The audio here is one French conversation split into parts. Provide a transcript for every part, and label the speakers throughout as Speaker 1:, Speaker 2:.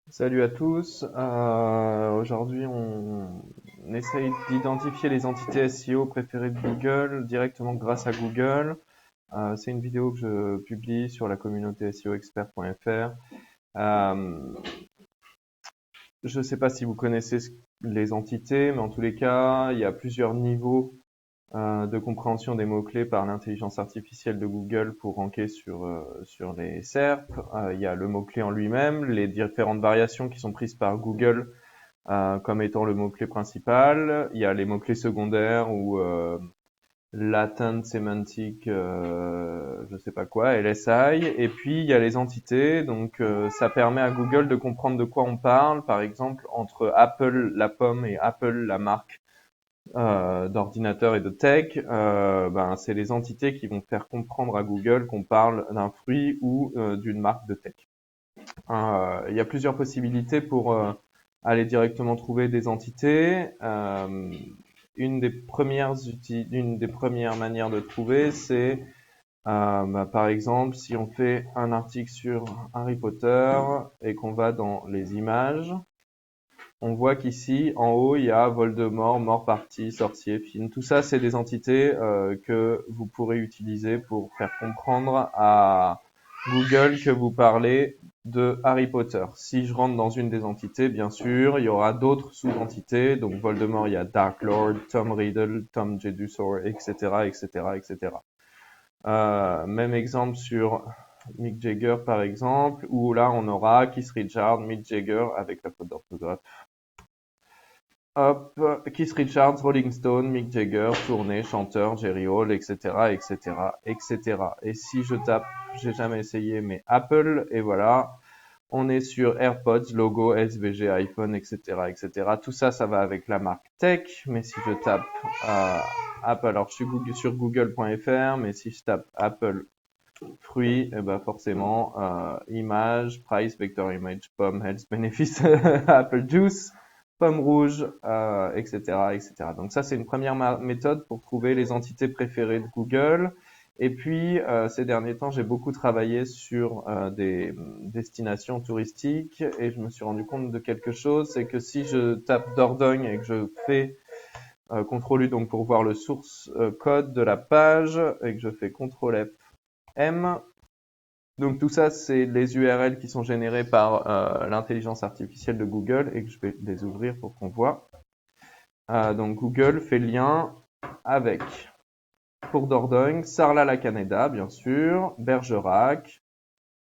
Speaker 1: Salut à tous. Aujourd'hui, on essaye d'identifier les entités SEO préférées de Google directement grâce à Google. C'est une vidéo que je publie sur la communauté SEOexpert.fr. Je ne sais pas si vous connaissez les entités, mais en tous les cas, il y a plusieurs niveaux de compréhension des mots-clés par l'intelligence artificielle de Google pour ranker sur les SERP. Il y a le mot-clé en lui-même, les différentes variations qui sont prises par Google comme étant le mot-clé principal. Il y a les mots-clés secondaires ou latent semantic, je sais pas quoi, LSI. Et puis il y a les entités. Donc ça permet à Google de comprendre de quoi on parle. Par exemple, entre Apple la pomme et Apple la marque d'ordinateur et de tech, c'est les entités qui vont faire comprendre à Google qu'on parle d'un fruit ou d'une marque de tech. Il y a plusieurs possibilités pour aller directement trouver des entités. Une des premières manières de trouver, c'est par exemple si on fait un article sur Harry Potter et qu'on va dans les images, on voit qu'ici, en haut, il y a Voldemort, mort-parti, sorcier, film. Tout ça, c'est des entités que vous pourrez utiliser pour faire comprendre à Google que vous parlez de Harry Potter. Si je rentre dans une des entités, bien sûr, il y aura d'autres sous-entités. Donc Voldemort, il y a Dark Lord, Tom Riddle, Tom Jedusor, etc., etc., etc. Même exemple sur Mick Jagger, par exemple, où là, on aura Keith Richards, Mick Jagger avec la faute d'orthographe. Hop, Keith Richards, Rolling Stone, Mick Jagger, tournée, chanteur, Jerry Hall, etc., etc., etc. Et si je tape, j'ai jamais essayé, mais Apple, et voilà, on est sur AirPods, logo, SVG, iPhone, etc., etc. Tout ça, ça va avec la marque Tech, mais si je tape Apple, alors je suis sur google.fr, mais si je tape Apple fruits, et ben forcément, image, price, vector image, pomme, health, benefits, Apple juice, pomme rouge, etc., etc. Donc ça, c'est une première méthode pour trouver les entités préférées de Google. Et puis, ces derniers temps, j'ai beaucoup travaillé sur des destinations touristiques et je me suis rendu compte de quelque chose, c'est que si je tape Dordogne et que je fais CTRL-U donc pour voir le source code de la page et que je fais CTRL-F M. Donc tout ça, c'est les URL qui sont générées par l'intelligence artificielle de Google et que je vais les ouvrir pour qu'on voit. Donc Google fait lien avec, pour Dordogne, Sarlat-la-Canéda, bien sûr, Bergerac,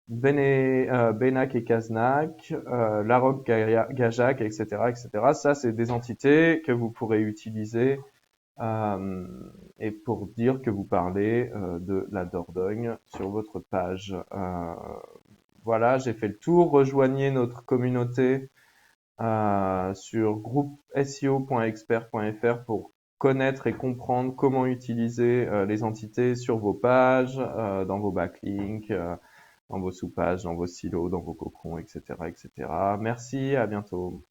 Speaker 1: Benac et Caznac, Larocque-Gajac, etc., etc. Ça, c'est des entités que vous pourrez utiliser et pour dire que vous parlez de la Dordogne sur votre page. Voilà, j'ai fait le tour. Rejoignez notre communauté sur groupe seo.expert.fr pour connaître et comprendre comment utiliser les entités sur vos pages, dans vos backlinks, dans vos sous-pages, dans vos silos, dans vos cocons, etc., etc. Merci, à bientôt.